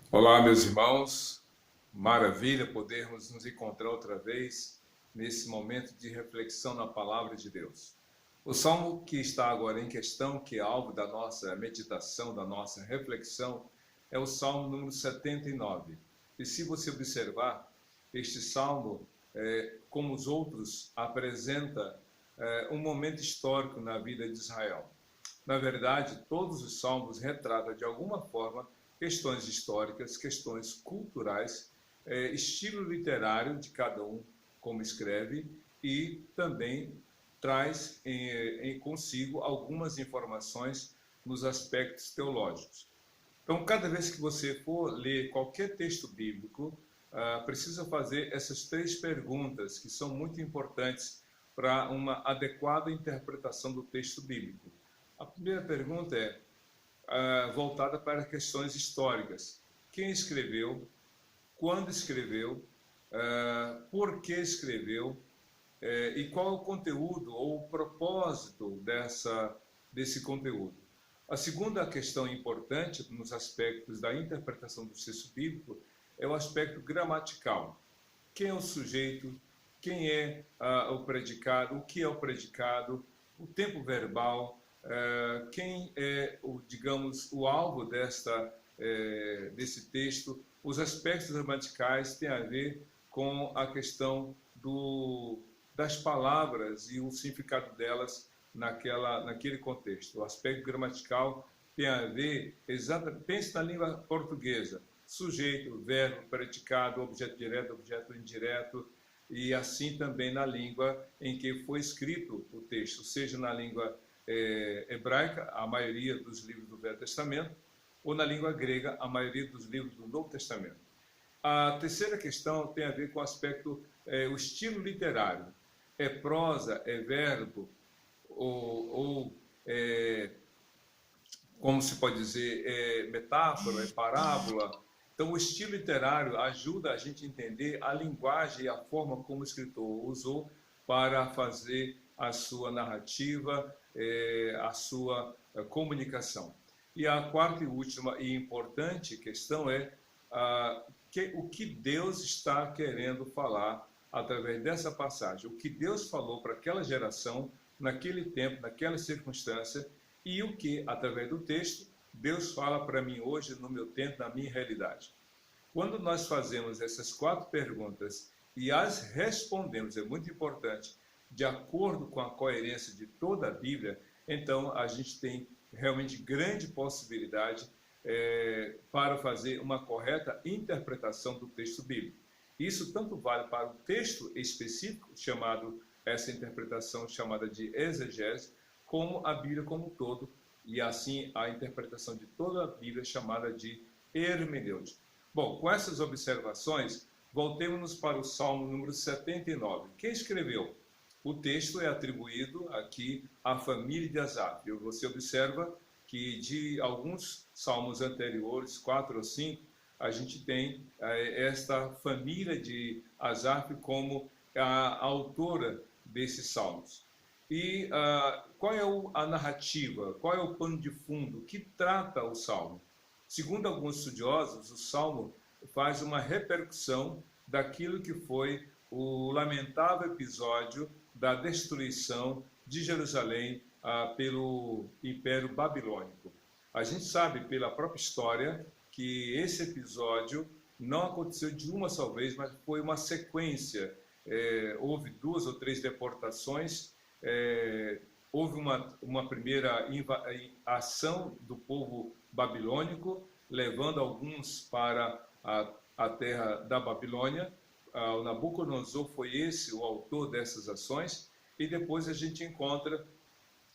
Olá, meus irmãos. Maravilha podermos nos encontrar outra vez nesse momento de reflexão na palavra de Deus. O salmo que está agora em questão, que é alvo da nossa meditação, da nossa reflexão, é o salmo número 79. E se você observar, este salmo, como os outros, apresenta um momento histórico na vida de Israel. Na verdade, todos os salmos retratam de alguma forma questões históricas, questões culturais, estilo literário de cada um, como escreve, e também traz consigo algumas informações nos aspectos teológicos. Então, cada vez que você for ler qualquer texto bíblico, precisa fazer essas três perguntas, que são muito importantes para uma adequada interpretação do texto bíblico. A primeira pergunta é voltada para questões históricas. Quem escreveu? Quando escreveu? Por que escreveu? E qual é o conteúdo ou o propósito desse conteúdo? A segunda questão importante nos aspectos da interpretação do texto bíblico é o aspecto gramatical. Quem é o sujeito? Quem é o predicado? O que é o predicado? O tempo verbal? Quem é, digamos, o alvo desse texto? Os aspectos gramaticais têm a ver com a questão das palavras e o significado delas naquele contexto. O aspecto gramatical tem a ver, pense na língua portuguesa, sujeito, verbo, predicado, objeto direto, objeto indireto, e assim também na língua em que foi escrito o texto, seja na língua hebraica, a maioria dos livros do Velho Testamento, ou na língua grega, a maioria dos livros do Novo Testamento. A terceira questão tem a ver com o aspecto, o estilo literário. É prosa, é verbo, ou como se pode dizer, metáfora, é parábola. Então, o estilo literário ajuda a gente a entender a linguagem e a forma como o escritor usou para fazer a sua narrativa, a sua comunicação. E a quarta e última e importante questão é o que Deus está querendo falar através dessa passagem. O que Deus falou para aquela geração, naquele tempo, naquela circunstância, e o que, através do texto, Deus fala para mim hoje, no meu tempo, na minha realidade. Quando nós fazemos essas quatro perguntas e as respondemos, é muito importante, de acordo com a coerência de toda a Bíblia, então a gente tem realmente grande possibilidade para fazer uma correta interpretação do texto bíblico. Isso tanto vale para o texto específico, essa interpretação chamada de exegese, como a Bíblia como um todo, e assim a interpretação de toda a Bíblia chamada de hermenêutica. Bom, com essas observações, voltemos para o Salmo número 79. Quem escreveu? O texto é atribuído aqui à família de Asaf. Você observa que de alguns salmos anteriores, 4 ou 5, a gente tem esta família de Asaf como a autora desses salmos. E qual é a narrativa, qual é o pano de fundo que trata o Salmo? Segundo alguns estudiosos, o Salmo faz uma repercussão daquilo que foi o lamentável episódio da destruição de Jerusalém pelo Império Babilônico. A gente sabe pela própria história que esse episódio não aconteceu de uma só vez, mas foi uma sequência. Houve 2 ou 3 deportações, houve uma primeira ação do povo babilônico, levando alguns para a terra da Babilônia. O Nabucodonosor foi o autor dessas ações, e depois a gente encontra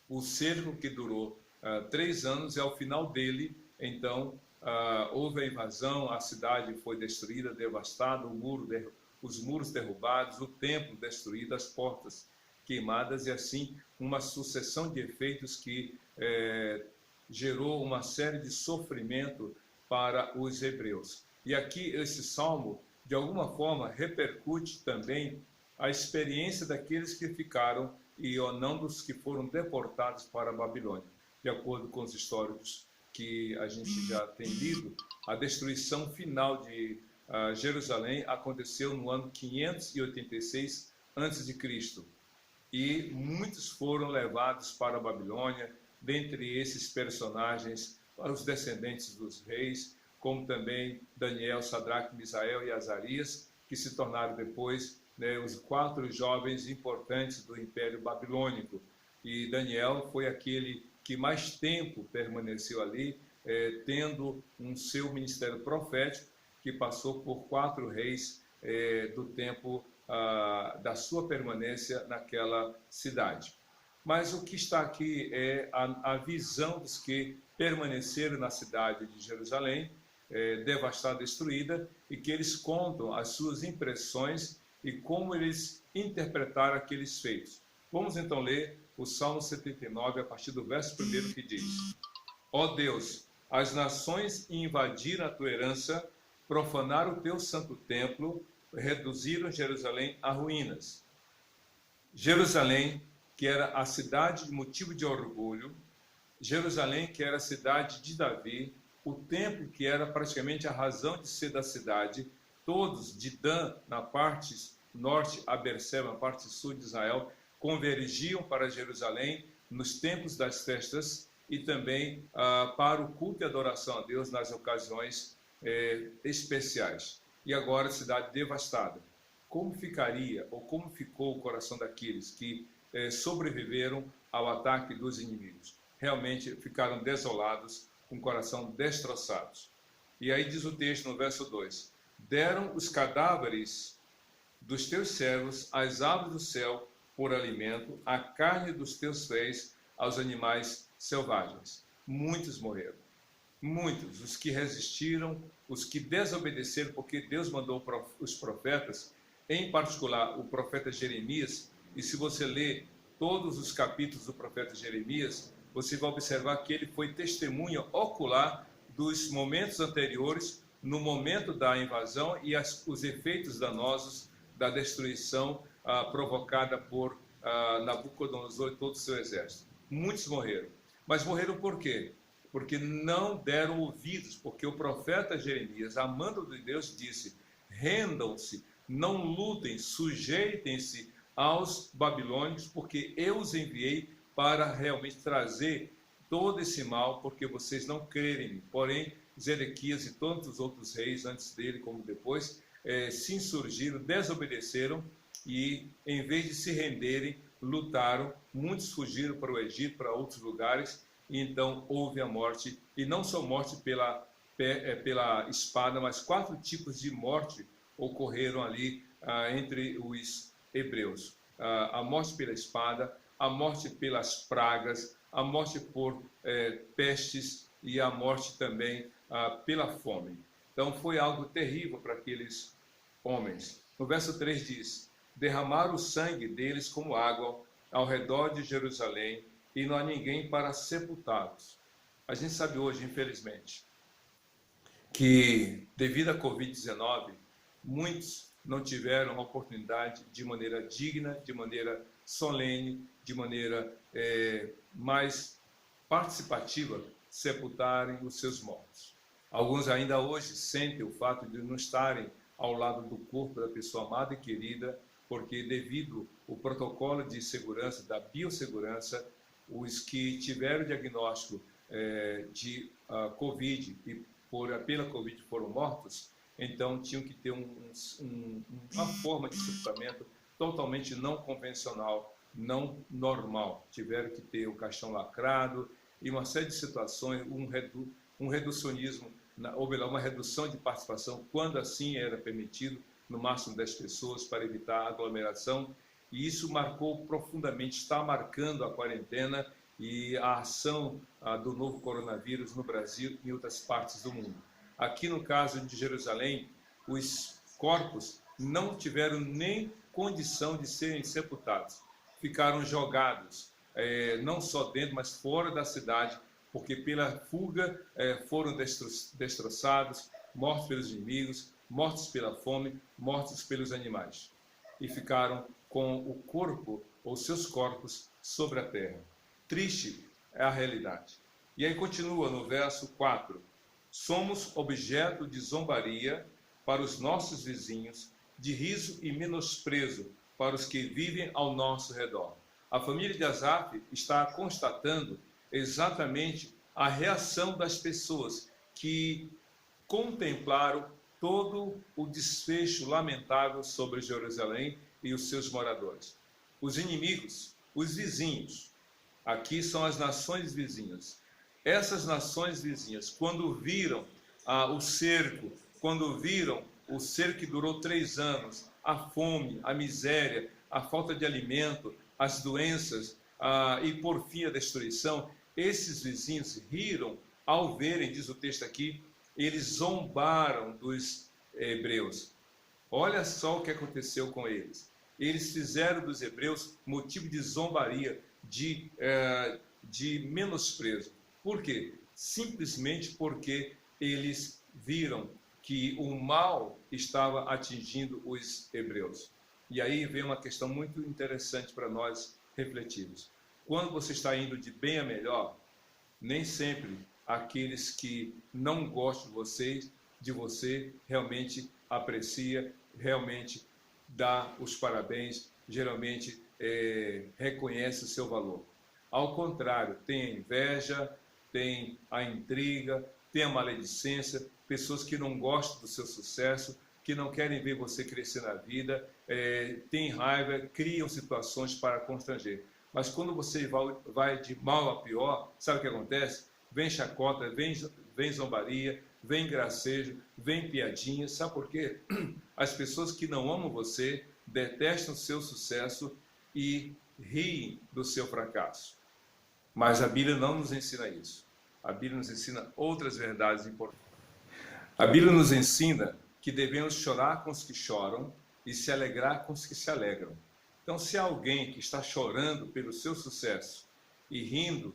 o cerco que durou 3 anos, e ao final dele, então, houve a invasão, a cidade foi destruída, devastada, os muros derrubados, o templo destruído, as portas queimadas, e assim uma sucessão de efeitos que gerou uma série de sofrimento para os hebreus. E aqui esse salmo, de alguma forma, repercute também a experiência daqueles que ficaram e não dos que foram deportados para a Babilônia. De acordo com os históricos que a gente já tem lido, A destruição final de Jerusalém aconteceu no ano 586 a.C. E muitos foram levados para a Babilônia, dentre esses personagens, os descendentes dos reis, como também Daniel, Sadraque, Misael e Azarias, que se tornaram depois os 4 jovens importantes do Império Babilônico. E Daniel foi aquele que mais tempo permaneceu ali, tendo um seu ministério profético, que passou por 4 reis do tempo da sua permanência naquela cidade. Mas o que está aqui é a visão dos que permaneceram na cidade de Jerusalém, devastada, destruída, e que eles contam as suas impressões e como eles interpretaram aqueles feitos. Vamos então ler o Salmo 79, a partir do verso 1, que diz: Ó Deus, as nações invadiram a tua herança, profanaram o teu santo templo, reduziram Jerusalém a ruínas. Jerusalém, que era a cidade de motivo de orgulho, Jerusalém, que era a cidade de Davi, o templo, que era praticamente a razão de ser da cidade, todos de Dan, na parte norte, a Berseba, na parte sul de Israel, convergiam para Jerusalém nos tempos das festas e também para o culto e adoração a Deus nas ocasiões especiais. E agora, cidade devastada. Como ficaria, ou como ficou o coração daqueles que sobreviveram ao ataque dos inimigos? Realmente ficaram desolados, com o coração destroçados. E aí diz o texto no verso 2: Deram os cadáveres dos teus servos às aves do céu por alimento, a carne dos teus fiéis aos animais selvagens. Muitos morreram. Muitos, os que resistiram, os que desobedeceram, porque Deus mandou os profetas, em particular o profeta Jeremias, e se você ler todos os capítulos do profeta Jeremias, você vai observar que ele foi testemunha ocular dos momentos anteriores, no momento da invasão e os efeitos danosos da destruição provocada por Nabucodonosor e todo o seu exército. Muitos morreram. Mas morreram por quê? Porque não deram ouvidos, porque o profeta Jeremias, a mando de Deus, disse: rendam-se, não lutem, sujeitem-se aos babilônicos, porque eu os enviei para realmente trazer todo esse mal, porque vocês não crerem em mim. Porém, Zedequias e todos os outros reis, antes dele como depois, se insurgiram, desobedeceram e, em vez de se renderem, lutaram. Muitos fugiram para o Egito, para outros lugares, e então houve a morte, e não só morte pela espada, mas 4 tipos de morte ocorreram ali entre os hebreus. A morte pela espada, a morte pelas pragas, a morte por pestes e a morte também pela fome. Então foi algo terrível para aqueles homens. No verso 3 diz: derramaram o sangue deles como água ao redor de Jerusalém, e não há ninguém para sepultá-los. A gente sabe hoje, infelizmente, que devido à Covid-19, muitos não tiveram a oportunidade de maneira digna, de maneira solene, de maneira mais participativa, sepultarem os seus mortos. Alguns ainda hoje sentem o fato de não estarem ao lado do corpo da pessoa amada e querida, porque devido ao protocolo de segurança, da biossegurança, os que tiveram diagnóstico de Covid e pela Covid foram mortos, então tinham que ter uma forma de sepultamento totalmente não convencional, não normal. Tiveram que ter o caixão lacrado e uma série de situações, um reducionismo, ou melhor, uma redução de participação, quando assim era permitido, no máximo 10 pessoas, para evitar aglomeração. E isso marcou profundamente, está marcando a quarentena e a ação do novo coronavírus no Brasil e em outras partes do mundo. Aqui no caso de Jerusalém, os corpos não tiveram nem condição de serem sepultados. Ficaram jogados, não só dentro, mas fora da cidade, porque pela fuga foram destroçados, mortos pelos inimigos, mortos pela fome, mortos pelos animais. E ficaram com o corpo, ou seus corpos, sobre a terra. Triste é a realidade. E aí continua no verso 4. Somos objeto de zombaria para os nossos vizinhos, de riso e menosprezo para os que vivem ao nosso redor. A família de Asaf está constatando exatamente a reação das pessoas que contemplaram todo o desfecho lamentável sobre Jerusalém e os seus moradores. Os inimigos, os vizinhos, aqui são as nações vizinhas. Essas nações vizinhas, quando viram o cerco, quando viram o cerco que durou 3 anos, a fome, a miséria, a falta de alimento, as doenças e, por fim, a destruição, esses vizinhos riram ao verem, diz o texto aqui, eles zombaram dos hebreus. Olha só o que aconteceu com eles. Eles fizeram dos hebreus motivo de zombaria, de menosprezo. Por quê? Simplesmente porque eles viram que o mal estava atingindo os hebreus. E aí vem uma questão muito interessante para nós refletirmos. Quando você está indo de bem a melhor, nem sempre aqueles que não gostam de você realmente aprecia, realmente dá os parabéns, geralmente reconhece o seu valor. Ao contrário, tem a inveja, tem a intriga, tem a maledicência, pessoas que não gostam do seu sucesso, que não querem ver você crescer na vida, têm raiva, criam situações para constranger. Mas quando você vai de mal a pior, sabe o que acontece? Vem chacota, vem zombaria, vem gracejo, vem piadinha. Sabe por quê? As pessoas que não amam você detestam o seu sucesso e riem do seu fracasso. Mas a Bíblia não nos ensina isso. A Bíblia nos ensina outras verdades importantes. A Bíblia nos ensina que devemos chorar com os que choram e se alegrar com os que se alegram. Então, se há alguém que está chorando pelo seu sucesso e rindo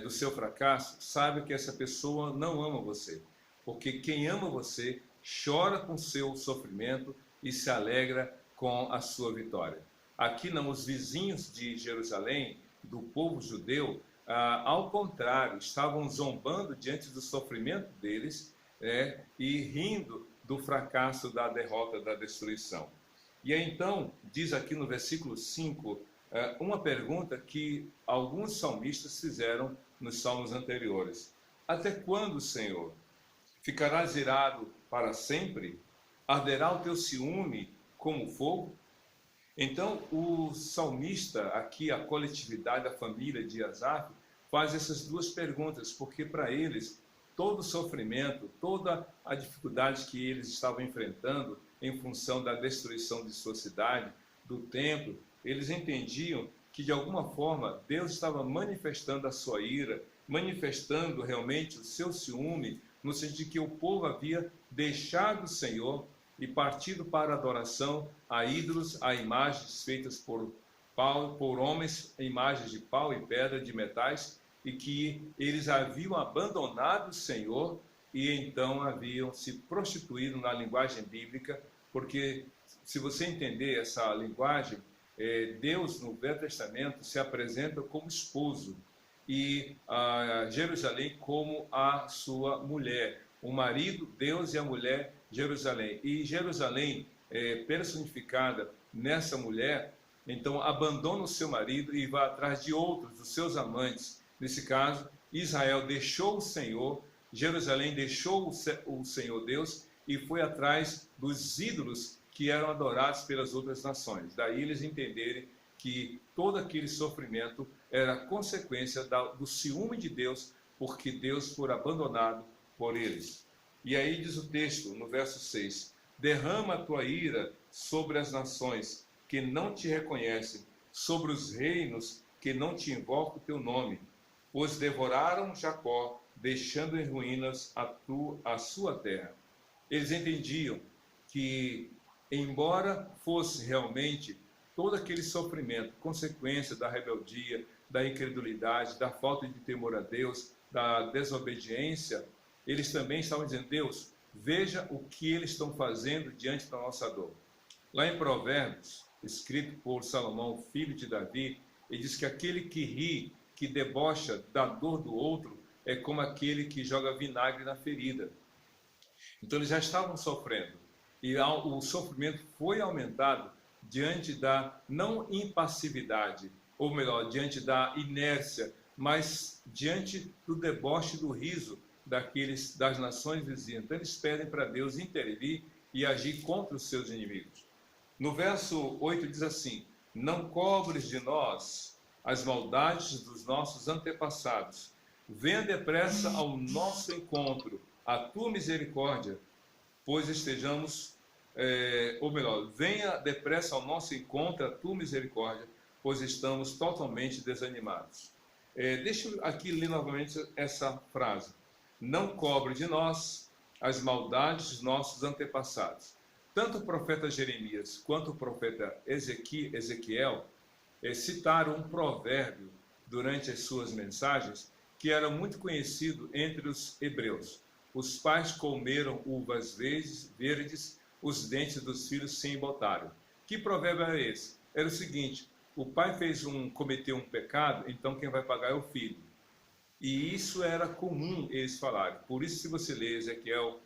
do seu fracasso, saiba que essa pessoa não ama você. Porque quem ama você chora com o seu sofrimento e se alegra com a sua vitória. Aqui não, os vizinhos de Jerusalém, do povo judeu, ao contrário, estavam zombando diante do sofrimento deles e rindo do fracasso, da derrota, da destruição. E aí então, diz aqui no versículo 5, uma pergunta que alguns salmistas fizeram nos salmos anteriores. Até quando, Senhor? Ficarás irado para sempre? Arderá o teu ciúme como fogo? Então, o salmista, aqui a coletividade, a família de Asaf, faz essas duas perguntas, porque para eles, todo o sofrimento, toda a dificuldade que eles estavam enfrentando em função da destruição de sua cidade, do templo, eles entendiam que de alguma forma Deus estava manifestando a sua ira, manifestando realmente o seu ciúme, no sentido de que o povo havia deixado o Senhor e partido para a adoração a ídolos, a imagens feitas por homens, imagens de pau e pedra, de metais, e que eles haviam abandonado o Senhor e então haviam se prostituído na linguagem bíblica, porque se você entender essa linguagem, Deus no Velho Testamento se apresenta como esposo e Jerusalém como a sua mulher, o marido, Deus, e a mulher, Jerusalém. E Jerusalém, personificada nessa mulher, então abandona o seu marido e vai atrás de outros, dos seus amantes. Nesse caso, Israel deixou o Senhor, Jerusalém deixou o Senhor Deus e foi atrás dos ídolos que eram adorados pelas outras nações. Daí eles entenderem que todo aquele sofrimento era consequência do ciúme de Deus, porque Deus foi abandonado por eles. E aí diz o texto, no verso 6, derrama a tua ira sobre as nações que não te reconhecem, sobre os reinos que não te invocam o teu nome, pois devoraram Jacó, deixando em ruínas a sua terra. Eles entendiam que, embora fosse realmente todo aquele sofrimento, consequência da rebeldia, da incredulidade, da falta de temor a Deus, da desobediência, eles também estavam dizendo: Deus, veja o que eles estão fazendo diante da nossa dor. Lá em Provérbios, escrito por Salomão, filho de Davi, ele diz que aquele que ri, que debocha da dor do outro, é como aquele que joga vinagre na ferida. Então eles já estavam sofrendo. E o sofrimento foi aumentado diante da não impassividade, ou melhor, diante da inércia, mas diante do deboche, do riso das nações vizinhas. Então eles pedem para Deus intervir e agir contra os seus inimigos. No verso 8 diz assim: não cobres de nós as maldades dos nossos antepassados. Venha depressa ao nosso encontro a tua misericórdia, pois estejamos, ou melhor, venha depressa ao nosso encontro a tua misericórdia, pois estamos totalmente desanimados. Deixa eu aqui ler novamente essa frase. Não cobre de nós as maldades dos nossos antepassados. Tanto o profeta Jeremias quanto o profeta Ezequiel citaram um provérbio durante as suas mensagens que era muito conhecido entre os hebreus. Os pais comeram uvas verdes, os dentes dos filhos se embotaram. Que provérbio era esse? Era o seguinte: o pai cometeu um pecado, então quem vai pagar é o filho. E isso era comum eles falarem. Por isso, se você ler Ezequiel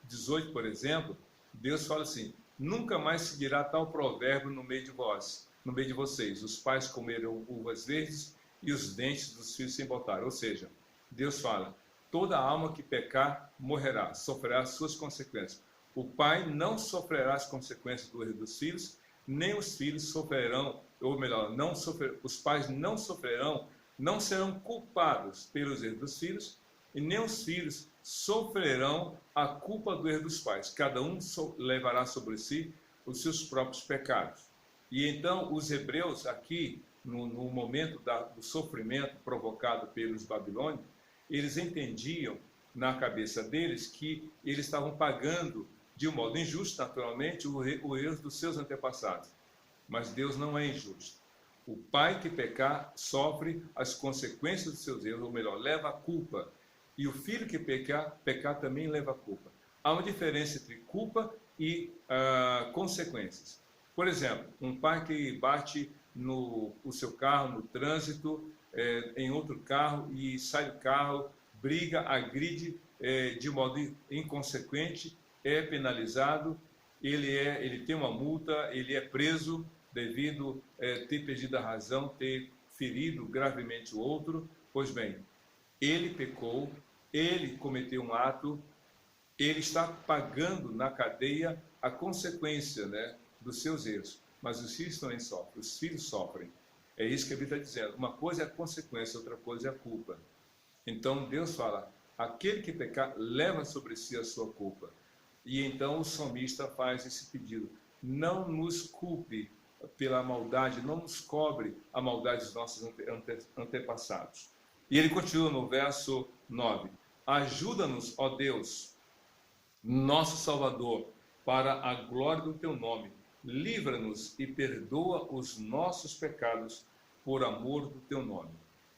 18, por exemplo, Deus fala assim: nunca mais se dirá tal provérbio no meio de vós, no meio de vocês. Os pais comeram uvas verdes e os dentes dos filhos se embotaram. Ou seja, Deus fala: toda alma que pecar morrerá, sofrerá as suas consequências. O pai não sofrerá as consequências do erro dos filhos, nem os filhos sofrerão, ou melhor, os pais não sofrerão, não serão culpados pelos erros dos filhos, e nem os filhos sofrerão a culpa do erro dos pais. Cada um levará sobre si os seus próprios pecados. E então os hebreus aqui, no momento do sofrimento provocado pelos babilônios, eles entendiam na cabeça deles que eles estavam pagando de um modo injusto, naturalmente, o erro dos seus antepassados. Mas Deus não é injusto. O pai que pecar sofre as consequências dos seus erros, ou melhor, leva a culpa. E o filho que pecar também leva a culpa. Há uma diferença entre culpa e consequências. Por exemplo, um pai que bate o seu carro no trânsito, em outro carro, e sai do carro, briga, agride de modo inconsequente, é penalizado, ele tem uma multa, ele é preso devido ter perdido a razão, ter ferido gravemente o outro. Pois bem, ele pecou, ele cometeu um ato, ele está pagando na cadeia a consequência, né, dos seus erros. Mas os filhos também sofrem, os filhos sofrem. É isso que a Bíblia está dizendo. Uma coisa é a consequência, outra coisa é a culpa. Então Deus fala: aquele que pecar leva sobre si a sua culpa. E então o salmista faz esse pedido: não nos culpe pela maldade, não nos cobre a maldade dos nossos antepassados. E ele continua no verso 9: ajuda-nos, ó Deus, nosso Salvador, para a glória do teu nome. Livra-nos e perdoa os nossos pecados por amor do teu nome.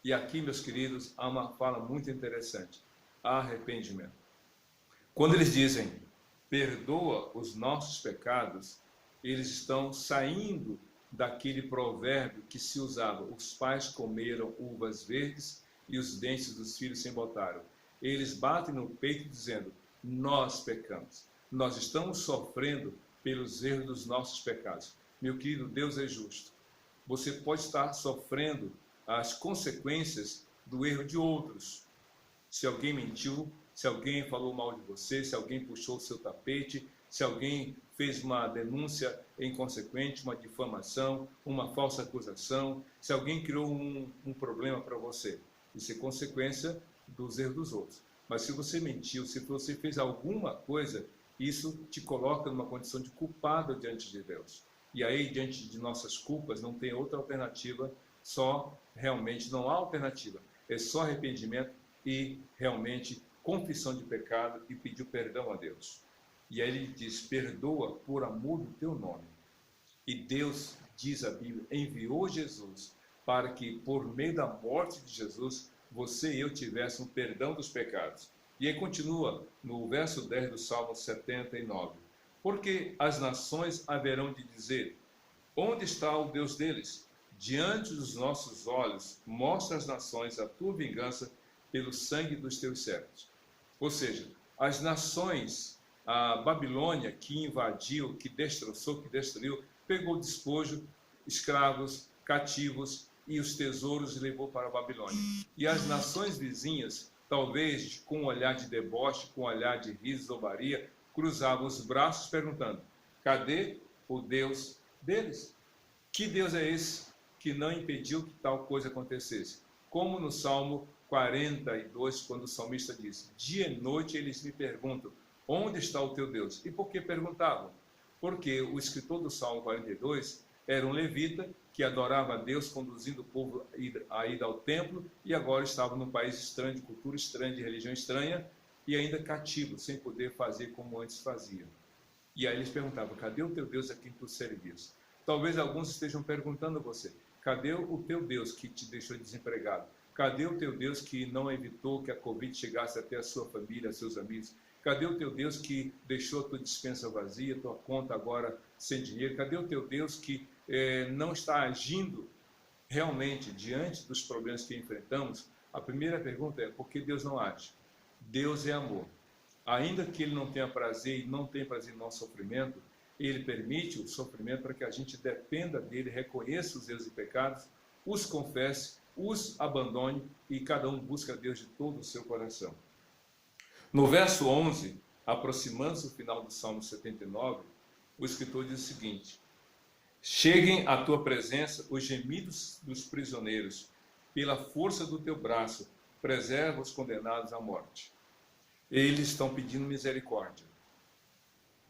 E aqui, meus queridos, há uma fala muito interessante: arrependimento. Quando eles dizem perdoa os nossos pecados, eles estão saindo daquele provérbio que se usava: os pais comeram uvas verdes e os dentes dos filhos se embotaram. Eles batem no peito dizendo: nós pecamos, nós estamos sofrendo pelos erros dos nossos pecados. Meu querido, Deus é justo. Você pode estar sofrendo as consequências do erro de outros. Se alguém mentiu, se alguém falou mal de você, se alguém puxou o seu tapete, se alguém fez uma denúncia inconsequente, uma difamação, uma falsa acusação, se alguém criou um problema para você. Isso é consequência dos erros dos outros. Mas se você mentiu, se você fez alguma coisa, isso te coloca numa condição de culpado diante de Deus. E aí, diante de nossas culpas, não tem outra alternativa, realmente não há alternativa. É só arrependimento e realmente confissão de pecado e pedir perdão a Deus. E aí ele diz: perdoa por amor do teu nome. E Deus, diz a Bíblia, enviou Jesus para que, por meio da morte de Jesus, você e eu tivéssemos um perdão dos pecados. E aí continua no verso 10 do Salmo 79. Porque as nações haverão de dizer: onde está o Deus deles? Diante dos nossos olhos, mostra às nações a tua vingança pelo sangue dos teus servos. Ou seja, as nações, a Babilônia que invadiu, que destroçou, que destruiu, pegou o despojo, escravos, cativos e os tesouros e levou para a Babilônia. E as nações vizinhas, talvez com um olhar de deboche, com um olhar de riso, zombaria, cruzavam os braços perguntando: cadê o Deus deles? Que Deus é esse que não impediu que tal coisa acontecesse? Como no Salmo 42, quando o salmista diz: dia e noite eles me perguntam, onde está o teu Deus? E por que perguntavam? Porque o escritor do Salmo 42 era um levita que adorava a Deus, conduzindo o povo a ir ao templo, e agora estava num país estranho, de cultura estranha, de religião estranha, e ainda cativo, sem poder fazer como antes fazia. E aí eles perguntavam: cadê o teu Deus a quem tu servias? Talvez alguns estejam perguntando a você: cadê o teu Deus que te deixou desempregado? Cadê o teu Deus que não evitou que a Covid chegasse até a sua família, a seus amigos? Cadê o teu Deus que deixou a tua despensa vazia, tua conta agora sem dinheiro? Cadê o teu Deus que não está agindo realmente diante dos problemas que enfrentamos? A primeira pergunta é: por que Deus não age? Deus é amor. Ainda que Ele não tenha prazer e não tenha prazer no nosso sofrimento, Ele permite o sofrimento para que a gente dependa dEle, reconheça os erros e pecados, os confesse, os abandone e cada um busca a Deus de todo o seu coração. No verso 11, aproximando-se do final do Salmo 79, o escritor diz o seguinte: cheguem à tua presença os gemidos dos prisioneiros, pela força do teu braço, preserva os condenados à morte. Eles estão pedindo misericórdia.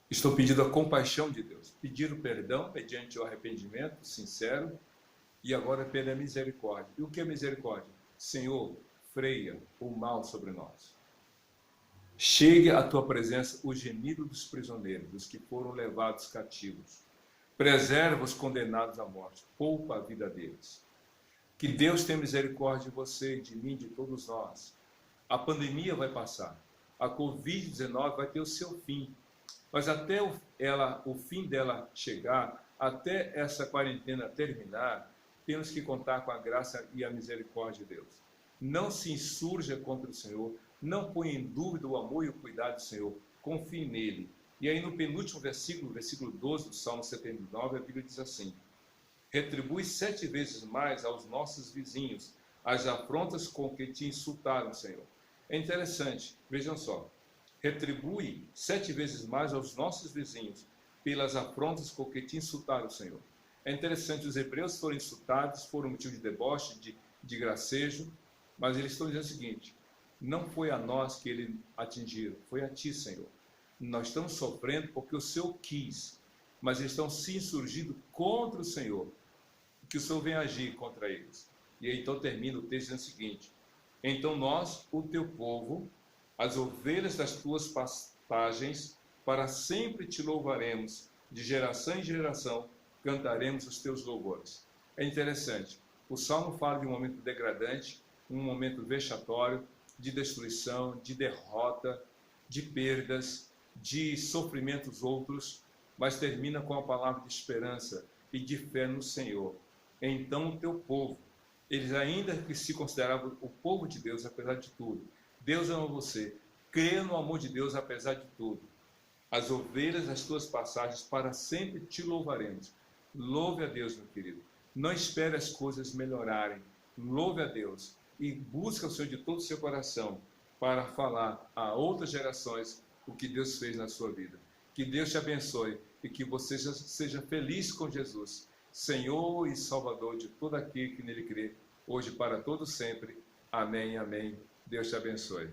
Estão pedindo a compaixão de Deus. Pediram perdão mediante o arrependimento sincero e agora pela misericórdia. E o que é misericórdia? Senhor, freia o mal sobre nós. Chegue à tua presença o gemido dos prisioneiros, dos que foram levados cativos. Preserva os condenados à morte. Poupa a vida deles. Que Deus tenha misericórdia de você, de mim, de todos nós. A pandemia vai passar. A Covid-19 vai ter o seu fim. Mas até o fim dela chegar, até essa quarentena terminar, temos que contar com a graça e a misericórdia de Deus. Não se insurja contra o Senhor, não ponha em dúvida o amor e o cuidado do Senhor, confie nele. E aí no penúltimo versículo, versículo 12 do Salmo 79, a Bíblia diz assim: retribui 7 vezes mais aos nossos vizinhos as afrontas com que te insultaram, Senhor. É interessante, vejam só, retribui 7 vezes mais aos nossos vizinhos pelas afrontas com que te insultaram, Senhor. É interessante, os hebreus foram insultados, foram motivo de deboche, de gracejo, mas eles estão dizendo o seguinte: não foi a nós que ele atingiram, foi a ti, Senhor. Nós estamos sofrendo porque o Senhor quis, mas eles estão se insurgindo contra o Senhor, que o Senhor venha agir contra eles. E aí então termina o texto dizendo o seguinte: então nós, o teu povo, as ovelhas das tuas pastagens, para sempre te louvaremos, de geração em geração cantaremos os teus louvores. É interessante, o Salmo fala de um momento degradante, um momento vexatório, de destruição, de derrota, de perdas, de sofrimentos outros, mas termina com a palavra de esperança e de fé no Senhor. Então o teu povo, eles ainda que se consideravam o povo de Deus apesar de tudo, Deus ama você, creia no amor de Deus apesar de tudo. As ovelhas das tuas passagens para sempre te louvaremos. Louve a Deus, meu querido. Não espere as coisas melhorarem. Louve a Deus e busca o Senhor de todo o seu coração para falar a outras gerações o que Deus fez na sua vida. Que Deus te abençoe e que você seja feliz com Jesus, Senhor e Salvador de todo aquele que nele crê, hoje para todo sempre. Amém, amém. Deus te abençoe.